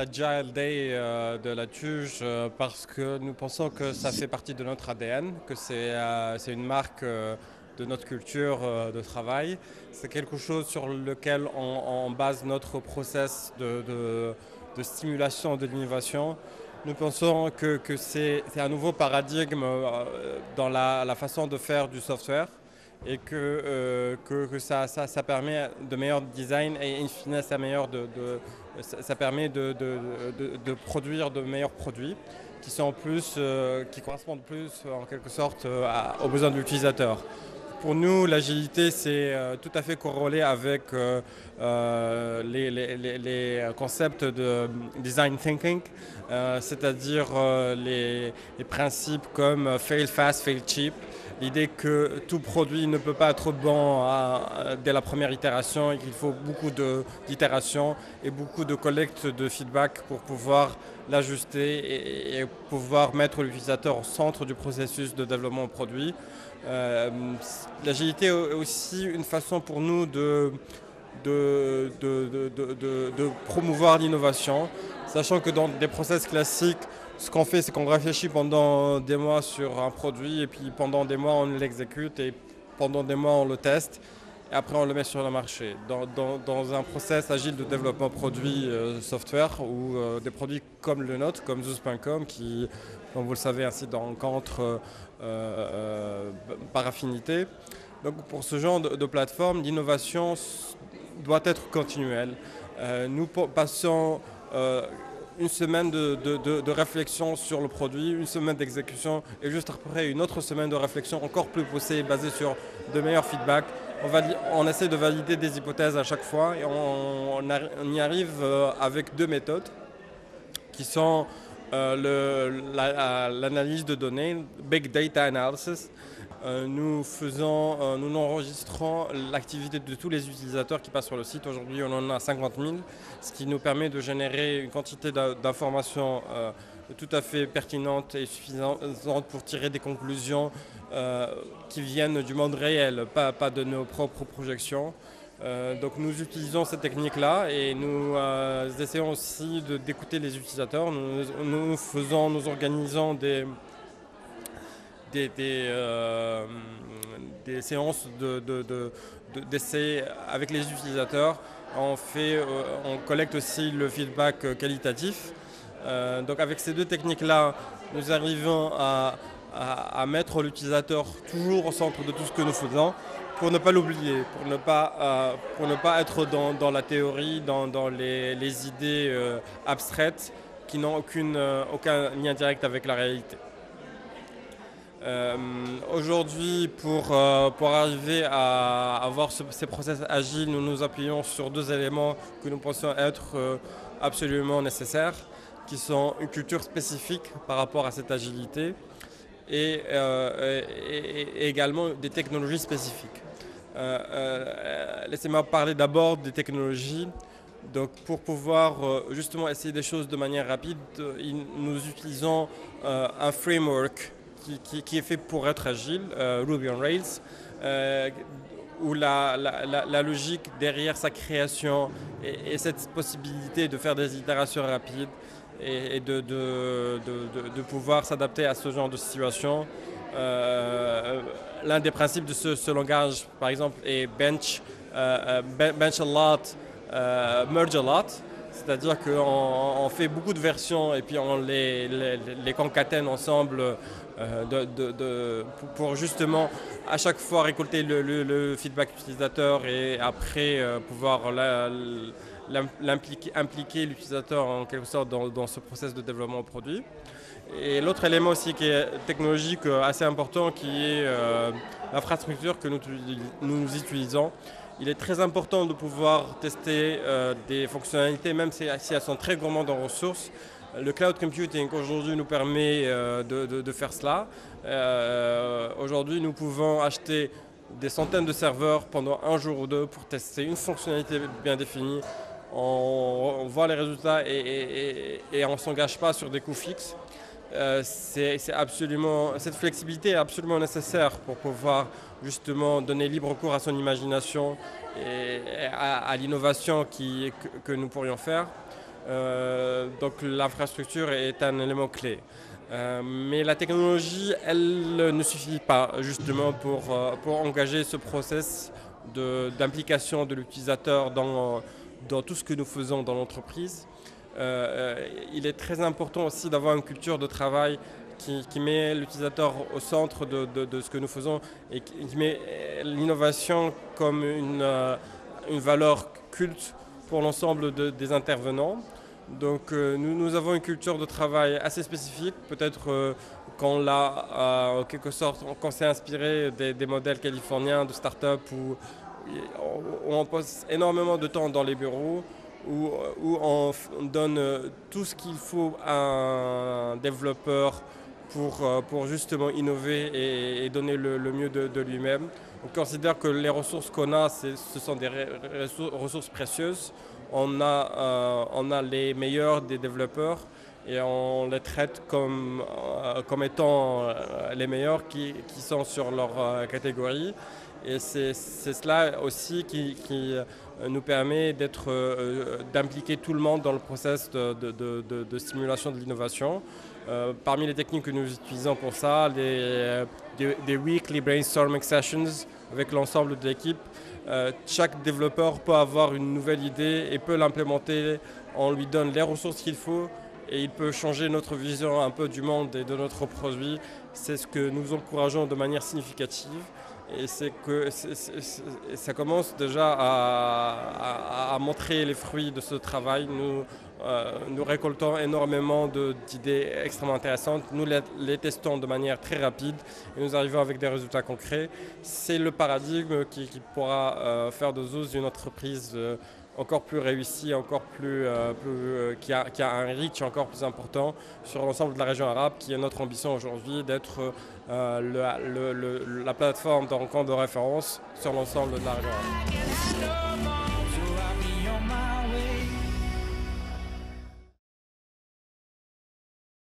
l'Agile Day de la TUJ parce que nous pensons que ça fait partie de notre ADN, que c'est une marque de notre culture de travail. C'est quelque chose sur lequel on base notre process de stimulation de l'innovation. Nous pensons que c'est un nouveau paradigme dans la façon de faire du software et que ça permet de meilleur design et in fine ça permet de produire de meilleurs produits qui sont plus, qui correspondent plus en quelque sorte aux besoins de l'utilisateur. Pour nous, l'agilité, c'est tout à fait corrélé avec les concepts de design thinking, c'est-à-dire les principes comme fail fast, fail cheap. L'idée que tout produit ne peut pas être bon dès la première itération et qu'il faut beaucoup d'itérations et beaucoup de collecte de feedback pour pouvoir l'ajuster et pouvoir mettre l'utilisateur au centre du processus de développement produit. L'agilité est aussi une façon pour nous de promouvoir l'innovation, sachant que dans des process classiques, ce qu'on fait, c'est qu'on réfléchit pendant des mois sur un produit et puis pendant des mois, on l'exécute et pendant des mois, on le teste et après, on le met sur le marché. Dans un process agile de développement produit software ou des produits comme le nôtre, comme Zoos.com, qui, comme vous le savez, ainsi rencontre par affinité. Donc, pour ce genre de plateforme, l'innovation doit être continuelle. Nous passons une semaine de réflexion sur le produit, une semaine d'exécution et juste après une autre semaine de réflexion encore plus poussée, basée sur de meilleurs feedbacks. On essaie de valider des hypothèses à chaque fois et on y arrive avec deux méthodes qui sont l'analyse de données, Big Data Analysis. Nous enregistrons l'activité de tous les utilisateurs qui passent sur le site. Aujourd'hui, on en a 50 000, ce qui nous permet de générer une quantité d'informations tout à fait pertinentes et suffisantes pour tirer des conclusions qui viennent du monde réel, pas de nos propres projections. Donc nous utilisons cette technique-là et nous essayons aussi d'écouter les utilisateurs. Nous organisons des séances d'essais avec les utilisateurs. On collecte aussi le feedback qualitatif. Donc avec ces deux techniques-là, nous arrivons à mettre l'utilisateur toujours au centre de tout ce que nous faisons pour ne pas l'oublier, pour ne pas être dans la théorie, dans les idées abstraites qui n'ont aucun lien direct avec la réalité. Aujourd'hui, pour arriver à avoir ces process agiles, nous nous appuyons sur deux éléments que nous pensons être absolument nécessaires, qui sont une culture spécifique par rapport à cette agilité et également des technologies spécifiques. Laissez-moi parler d'abord des technologies. Donc pour pouvoir justement essayer des choses de manière rapide, nous utilisons un framework qui est fait pour être agile, Ruby on Rails, où la logique derrière sa création et cette possibilité de faire des itérations rapides et de pouvoir s'adapter à ce genre de situation. L'un des principes de ce langage, par exemple, est bench a lot, merge a lot. C'est-à-dire qu'on fait beaucoup de versions et puis on les concatène ensemble pour justement à chaque fois récolter le feedback utilisateur et après pouvoir impliquer l'utilisateur en quelque sorte dans ce process de développement produit. Et l'autre élément aussi qui est technologique assez important qui est l'infrastructure que nous utilisons. Il est très important de pouvoir tester des fonctionnalités, même si elles sont très gourmandes en ressources. Le cloud computing aujourd'hui nous permet de faire cela. Aujourd'hui, nous pouvons acheter des centaines de serveurs pendant un jour ou deux pour tester une fonctionnalité bien définie. On voit les résultats et on ne s'engage pas sur des coûts fixes. Cette flexibilité est absolument nécessaire pour pouvoir justement donner libre cours à son imagination et à l'innovation que nous pourrions faire. Donc l'infrastructure est un élément clé. Mais la technologie, elle ne suffit pas justement pour engager ce process d'implication de l'utilisateur dans tout ce que nous faisons dans l'entreprise. Il est très important aussi d'avoir une culture de travail qui met l'utilisateur au centre de ce que nous faisons et qui met l'innovation comme une valeur culte pour l'ensemble des intervenants. Donc nous avons une culture de travail assez spécifique, peut-être en quelque sorte, qu'on s'est inspiré des modèles californiens de start-up où on passe énormément de temps dans les bureaux, où on donne tout ce qu'il faut à un développeur pour justement innover et donner le mieux de lui-même. On considère que les ressources qu'on a, ce sont des ressources précieuses. On a les meilleurs des développeurs et on les traite comme étant les meilleurs qui sont sur leur catégorie. Et c'est cela aussi qui nous permet d'impliquer tout le monde dans le process de stimulation de l'innovation. Parmi les techniques que nous utilisons pour ça, des weekly brainstorming sessions avec l'ensemble de l'équipe. Chaque développeur peut avoir une nouvelle idée et peut l'implémenter. On lui donne les ressources qu'il faut et il peut changer notre vision un peu du monde et de notre produit. C'est ce que nous encourageons de manière significative. Et c'est que ça commence déjà à montrer les fruits de ce travail. Nous récoltons énormément d'idées extrêmement intéressantes. Nous les testons de manière très rapide et nous arrivons avec des résultats concrets. C'est le paradigme qui pourra faire de Zouz une entreprise encore plus réussie, qui a un reach encore plus important sur l'ensemble de la région arabe, qui est notre ambition aujourd'hui d'être la plateforme de rencontre de référence sur l'ensemble de la région arabe.